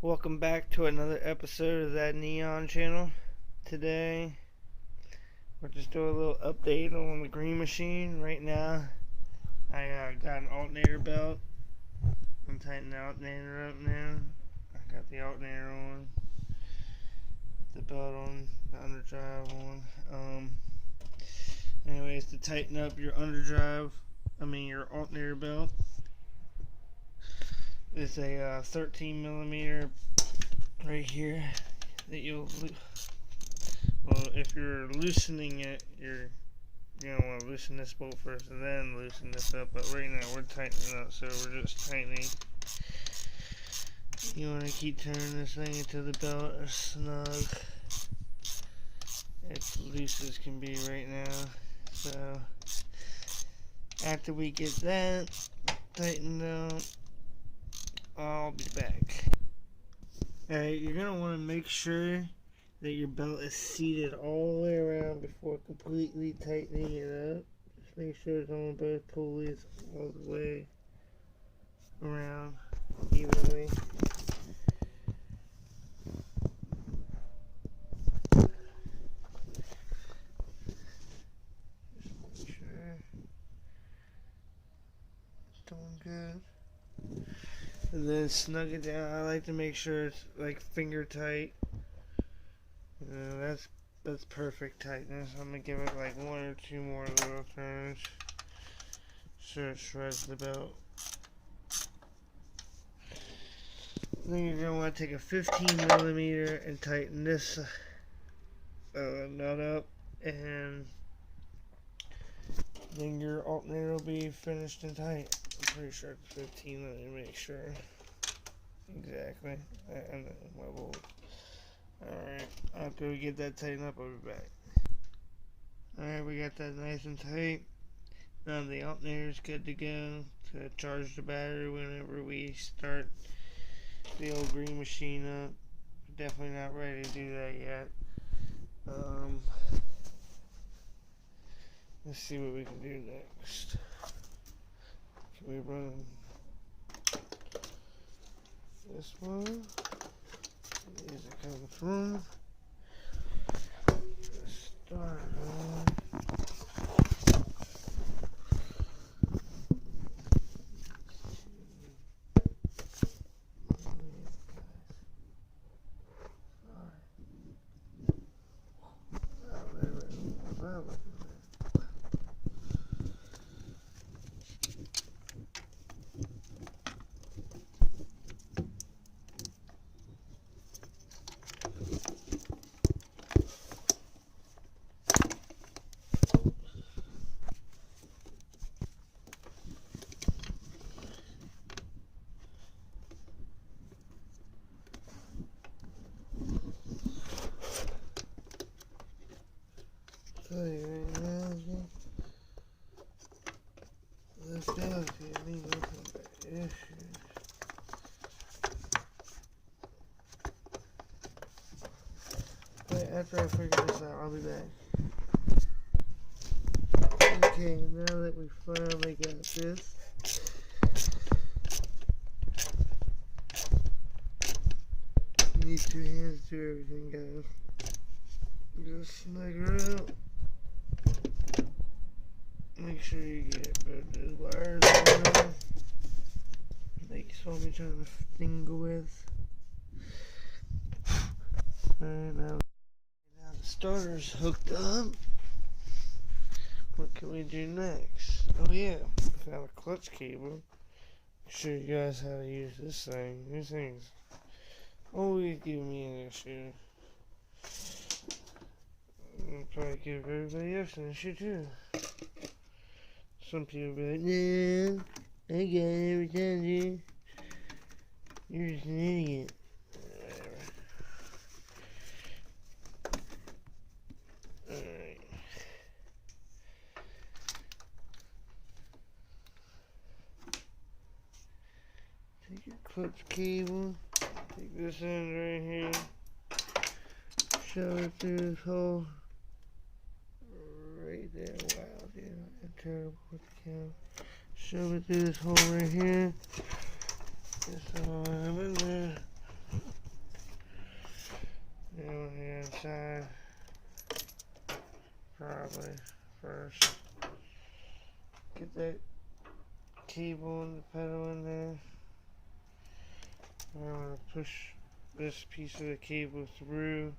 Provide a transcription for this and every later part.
Welcome back to another episode of that Neon channel. Today, we're just doing a little update on the green machine. Right now, I got an alternator belt. I'm tightening the alternator up now. I got the alternator on, the belt on, the underdrive on. Anyways, to tighten up your your alternator belt, it's a 13 millimeter right here that if you're loosening it, you're gonna want to loosen this bolt first and then loosen this up. But right now we're tightening up, so we're just tightening. You want to keep turning this thing until the belt is snug. It's loose as can be right now. So after we get that tightened out, I'll be back. Alright, you're going to want to make sure that your belt is seated all the way around before completely tightening it up. Just make sure it's on both pulleys all the way around evenly. Just make sure it's doing good. And then snug it down. I like to make sure it's like finger tight. That's perfect tightness. I'm gonna give it like one or two more little turns so it shreds the belt. Then you're gonna want to take a 15 millimeter and tighten this nut up, and then your alternator will be finished and tight. I'm pretty sure it's 15. Let me make sure exactly. And then my bolt. Alright, after we get that tightened up, I'll be back. Alright, we got that nice and tight. Now the alternator is good to go to charge the battery whenever we start the old green machine up. Definitely not ready to do that yet. Let's see what we can do next. Can we run this one? These are coming from. Start on. Tell you right now, this does give me nothing but issues. But after I figure this out, I'll be back. Okay, now that we finally got this, you need two hands to do everything, guys. Just snug her out. Make sure you get both those wires on, like you saw me trying to finger with. Alright, now the starter's hooked up. What can we do next? Oh yeah, I found a clutch cable. Show you guys how to use this thing. These things always give me an issue. I'll probably give everybody else an issue too. Some people be like, nah, I got it every time, dude. You're just an idiot. Whatever. Alright. Take your clutch cable. Take this end right here. Shove it through this hole. Right there. Wow, dude. I'm terrible with the camera. Shove it through this hole right here. Just so I have in there. cable and the pedal in there. I'm going to push this piece of the cable through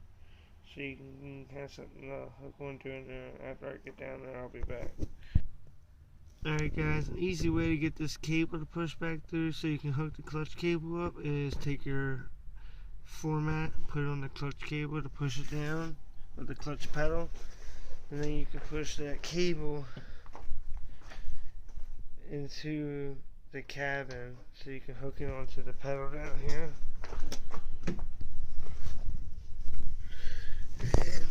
so you can have something to hook onto in there. After I get down there, I'll be back. Alright guys, an easy way to get this cable to push back through so you can hook the clutch cable up is take your floor mat, put it on the clutch cable to push it down with the clutch pedal, and then you can push that cable into the cabin so you can hook it onto the pedal down here. And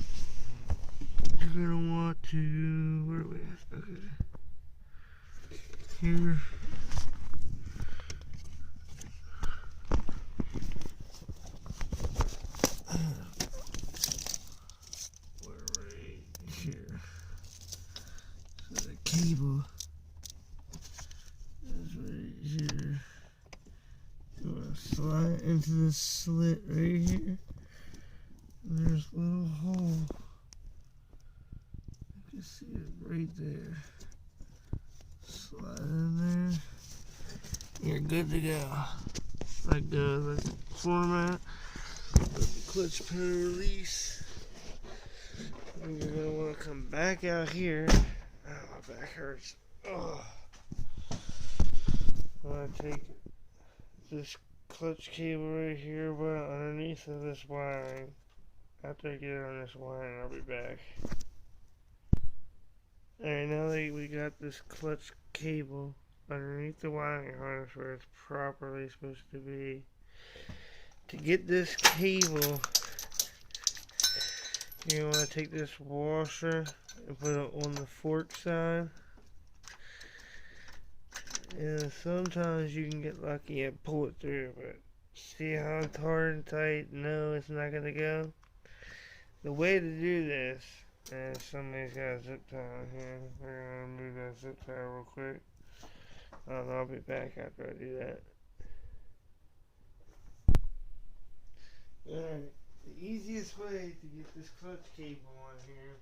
you're gonna want to, where are we at? Okay. Here. We're right here. So the cable is right here. You want to slide into this slit right here. And there's a little hole. You can see it right there. Slide in there. You're good to go. Like the floor mat. Let the clutch pedal release. And you're gonna want to come back out here. Oh, my back hurts. Oh. I'm gonna take this clutch cable right here, but underneath of this wiring. After I get it on this wiring, I'll be back. Alright, now that we got this clutch cable underneath the wiring harness where it's properly supposed to be, to get this cable, you want to take this washer and put it on the fork side. And sometimes you can get lucky and pull it through, but see how it's hard and tight? No, it's not going to go. The way to do this, and somebody's got a zip tie on here. We're going to remove that zip tie real quick. I'll be back after I do that. Alright, the easiest way to get this clutch cable on here,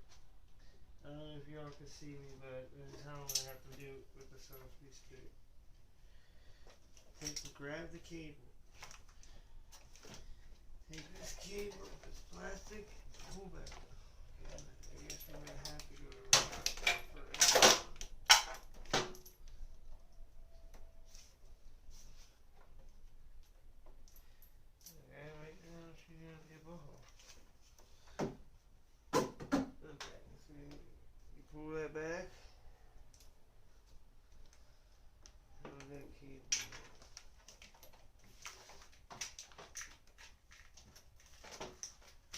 I don't know if y'all can see me, but this is how I'm going to have to do it with the Sohc stick. Grab the cable. Take this cable, this plastic, pull back. I guess I'm going to have to go around first. And right now she's going to be a ball. Okay, so you pull that back. Hold that cable.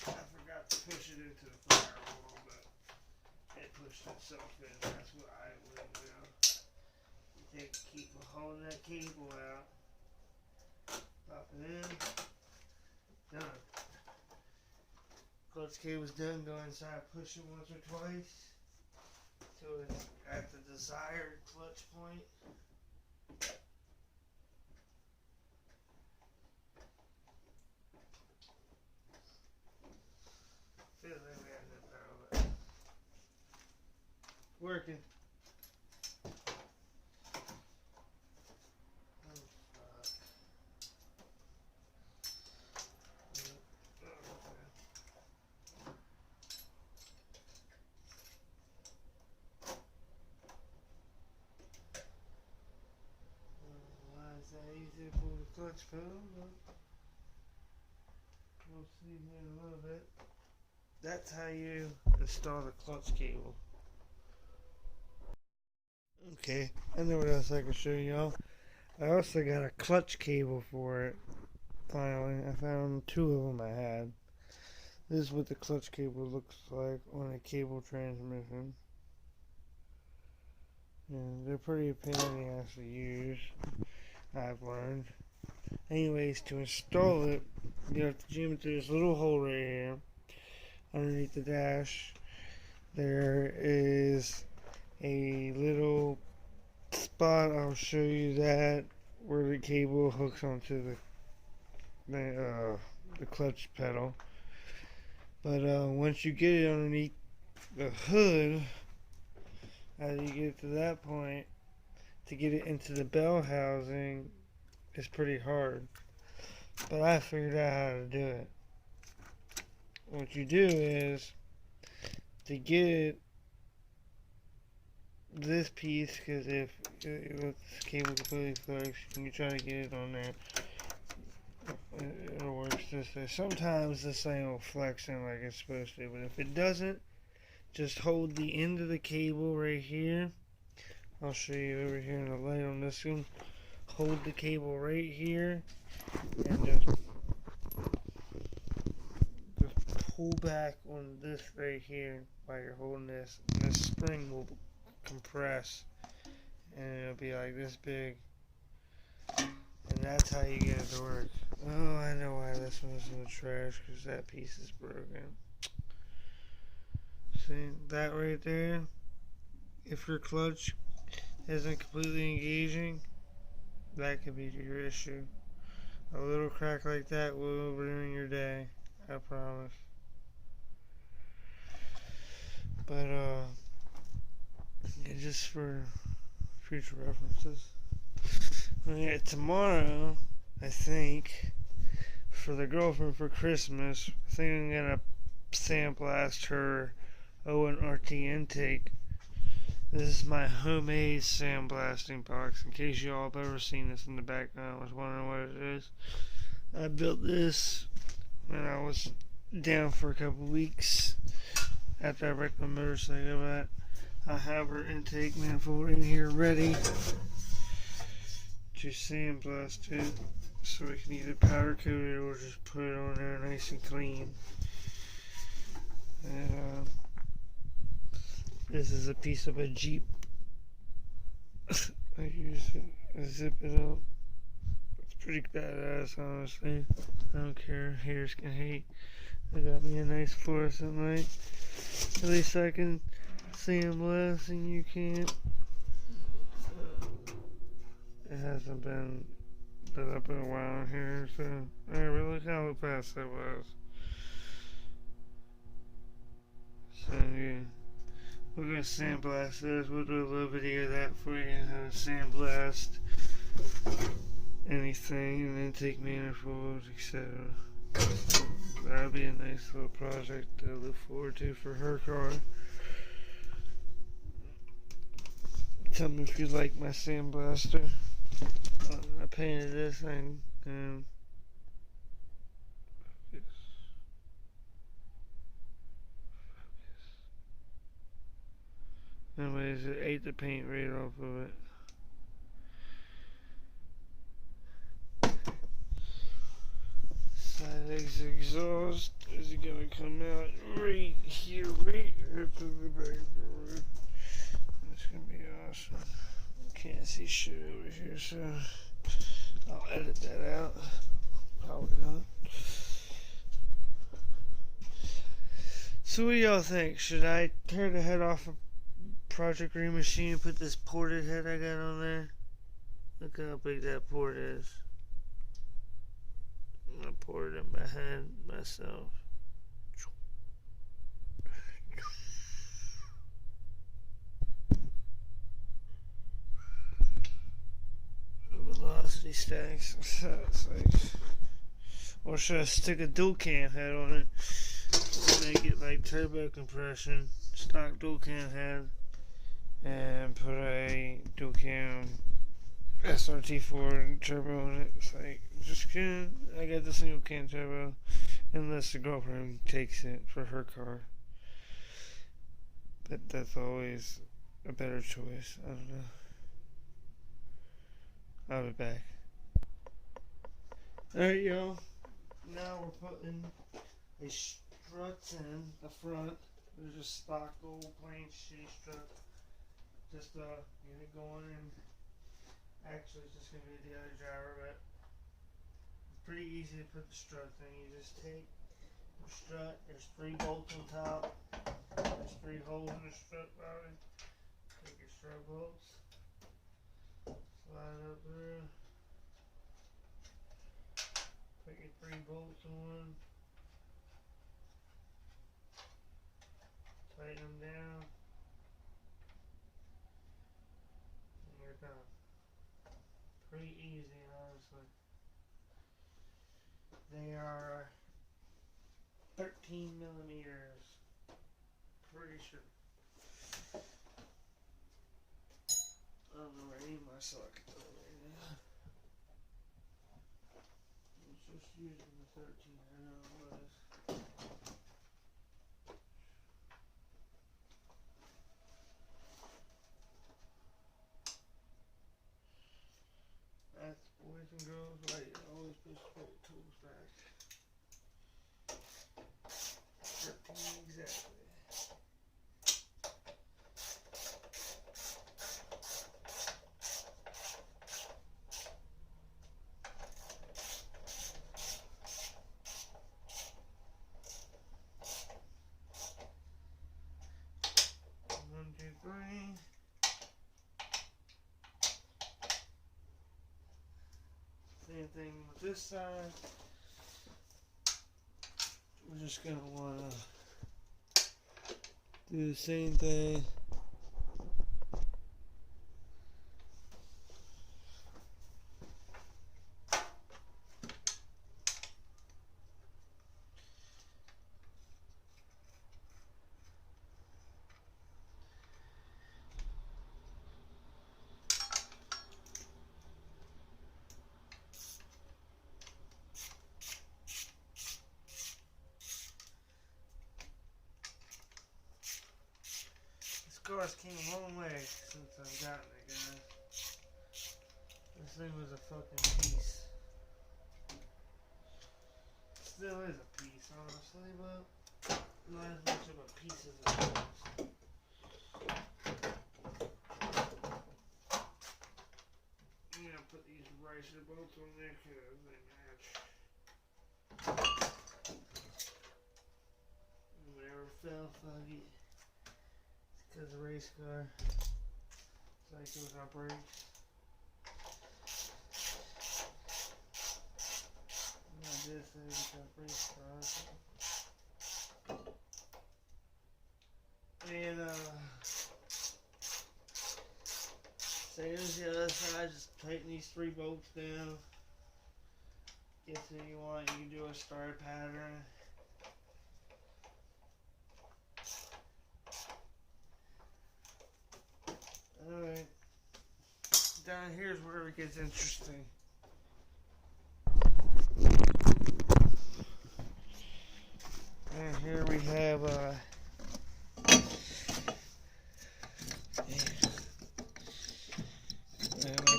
I forgot to push it into the firewall, but it pushed itself in. That's what I would do. You keep holding that cable out, pop it in, done. Clutch cable's done. Go inside, push it once or twice till it's at the desired clutch point. Feels like we have that power, but working. That easy to pull the clutch pedal, but we'll see here in a little bit. That's how you install the clutch cable. Okay, I know what else I can show y'all. I also got a clutch cable for it. Finally, I found two of them I had. This is what the clutch cable looks like on a cable transmission. And they're pretty pain in the ass to use, I've learned. Anyways, to install it, you have to jam it through this little hole right here. Underneath the dash, there is a little spot. I'll show you that where the cable hooks onto the clutch pedal. But once you get it underneath the hood, as you get to that point, to get it into the bell housing is pretty hard. But I figured out how to do it. What you do is, to get this piece, because if with this cable completely flexed and you try to get it on there, it works this way. Sometimes this thing will flex in like it's supposed to, but if it doesn't, just hold the end of the cable right here. I'll show you over here in the light on this one. Hold the cable right here and just pull back on this right here while you're holding this. And this spring will compress and it'll be like this big. And that's how you get it to work. Oh, I know why this one's in the trash, because that piece is broken. See, that right there, if your clutch isn't completely engaging, that could be your issue. A little crack like that will ruin your day, I promise. But yeah, just for future references. Yeah, tomorrow, I think, for the girlfriend for Christmas, I think I'm gonna sandblast her Owen RT intake. This is my homemade sandblasting box. In case y'all have ever seen this in the background, I was wondering what it is. I built this when I was down for a couple weeks after I wrecked my motorcycle. But I have her intake manifold in here ready to sandblast it, so we can either powder coat it or just put it on there nice and clean. And this is a piece of a Jeep. I use it, I zip it up. It's pretty badass, honestly. I don't care, haters can hate. I got me a nice fluorescent light. At least I can sandblast and you can't. It hasn't been lit up in a while here, so alright, but look how fast that was. So yeah, we're gonna sandblast this. We'll do a little video of that for you, how to sandblast anything, and then take manifolds, etc. That'll be a nice little project to look forward to for her car. Tell me if you like my sandblaster. I painted this thing. Anyways, it ate the paint right off of it. Side exhaust is gonna come out right here, right after the back of the roof. That's gonna be awesome. Can't see shit over here, so I'll edit that out. Probably not. So what do y'all think? Should I tear the head off a Project Green Machine and put this ported head I got on there? Look how big that port is. I'm gonna pour it in my head myself. Velocity stacks. It's like, or should I stick a dual cam head on it? Make it like turbo compression, stock dual cam head, and put a dual cam SRT4 turbo on it. It's like, just kidding. I got the single cam turbo, unless the girlfriend takes it for her car. But that's always a better choice. I don't know. I'll be back. Alright, y'all. Now we're putting a struts in the front. They're just stock old plain shitty struts. Just get it going, and actually it's just gonna be the other driver, but it's pretty easy to put the struts in. You just take the strut, there's 3 bolts on top, there's 3 holes in the strut body. Take your strut bolts, slide up through, put your 3 bolts on, tighten them down, and you're done. They are 13 millimeters. Pretty sure. I don't know where any of my sockets are right now. I was just using the 13. I know it was. That's boys and girls, right? Always push the tools back. 13 exactly. One, two, three. Same thing with this side. We're just gonna wanna do the same thing. This car's came a long way since I've gotten it, guys. This thing was a fucking piece. Still is a piece, honestly, but not as much of a piece as it was. I'm gonna put these ricer bolts on there because they match. Never fell foggy. It's because the race car cycles our brakes. Not this thing because race cars. And same as the other side, just tighten these 3 bolts down. Get what you want, you can do a star pattern. Alright. Down here's where it gets interesting. And here we have my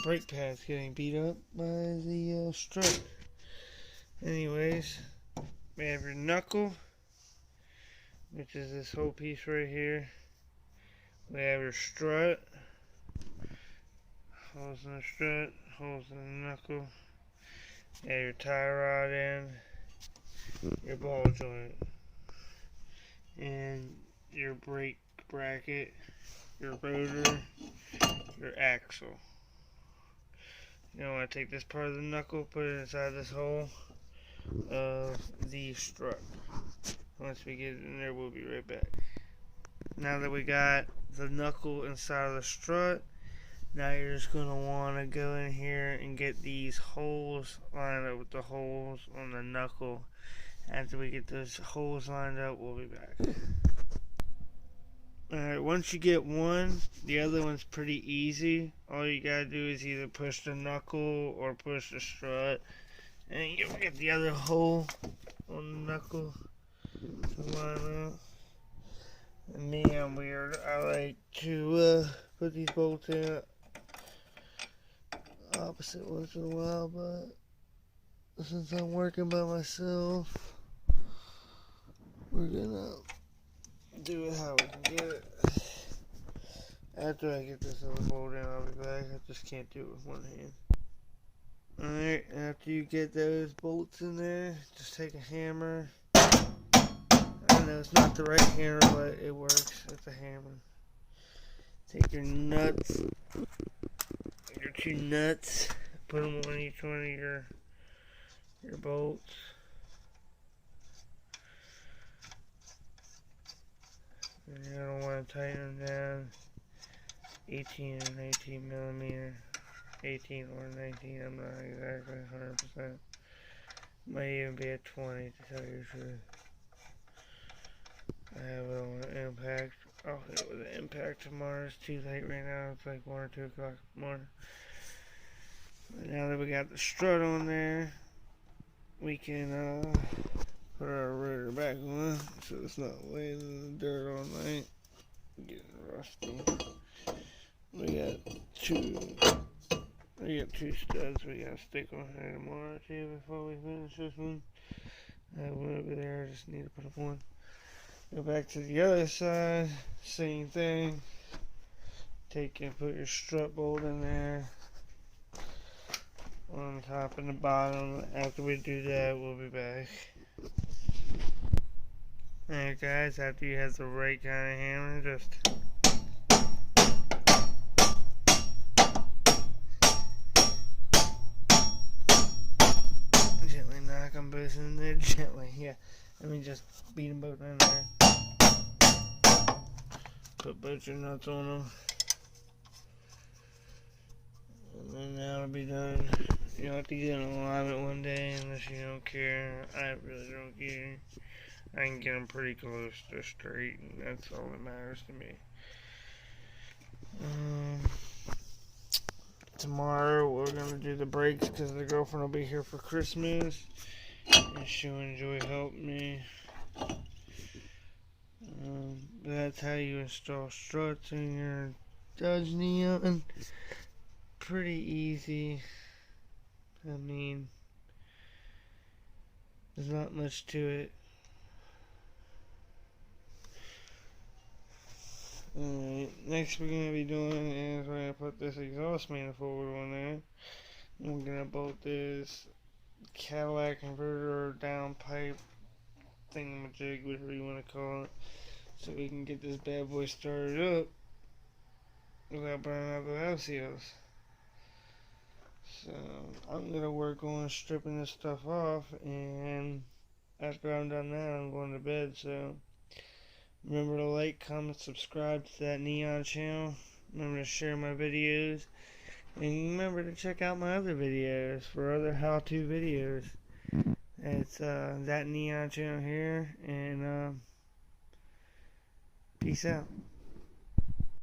brake pad's getting beat up by the strut. Anyways, we have your knuckle, which is this whole piece right here. We have your strut, holes in the strut, holes in the knuckle. You have your tie rod end, your ball joint, and your brake bracket, your rotor, your axle. You want to take this part of the knuckle, put it inside this hole of the strut. Once we get it in there, we'll be right back. Now that we got the knuckle inside of the strut, now you're just going to want to go in here and get these holes lined up with the holes on the knuckle. After we get those holes lined up, we'll be back. Alright, once you get one, the other one's pretty easy. All you gotta do is either push the knuckle or push the strut, and you'll get the other hole on the knuckle to line up. And me, I'm weird. I like to put these bolts in opposite once in a while, but since I'm working by myself, we're gonna do it how we can get it. After I get this other bolt in, I'll be back. I just can't do it with one hand. Alright, after you get those bolts in there, just take a hammer. I know it's not the right hammer, but it works. It's a hammer. Take your nuts, your 2 nuts, put them on each one of your bolts. And you're going to want to tighten them down 18 and 18 millimeter, 18 or 19, I'm not exactly 100%. Might even be at 20 to tell you the truth. I have it on the impact. I'll hit it with an impact tomorrow. It's too late right now. It's like 1 or 2 o'clock in the morning. But now that we got the strut on there, we can put our rotor back on so it's not laying in the dirt all night. Getting rusty. We got two studs we gotta stick on here tomorrow too before we finish this one. I have one over there, I just need to put up one. Go back to the other side, same thing. Take and put your strut bolt in there on the top and the bottom. After we do that, we'll be back. Alright guys, after you have the right kind of hammer, just gently knock them both in there, gently, yeah. Let me just beat them both in there. Put both your nuts on them. And then that'll be done. You don't have to get in alignment one day unless you don't care. I really don't care. I can get them pretty close to straight, and that's all that matters to me. Tomorrow we're gonna do the brakes because the girlfriend will be here for Christmas, and she'll enjoy helping me. That's how you install struts in your Dodge Neon. Pretty easy. I mean, there's not much to it. Alright, next we're going to be doing is we're going to put this exhaust manifold on there. And we're going to bolt this Cadillac converter or downpipe thingamajig, whatever you want to call it, so we can get this bad boy started up without burning out the valve seals. So I'm going to work on stripping this stuff off, and after I'm done that I'm going to bed. So remember to like, comment, subscribe to that Neon channel. Remember to share my videos. And remember to check out my other videos for other how-to videos. It's that Neon channel here. And peace out.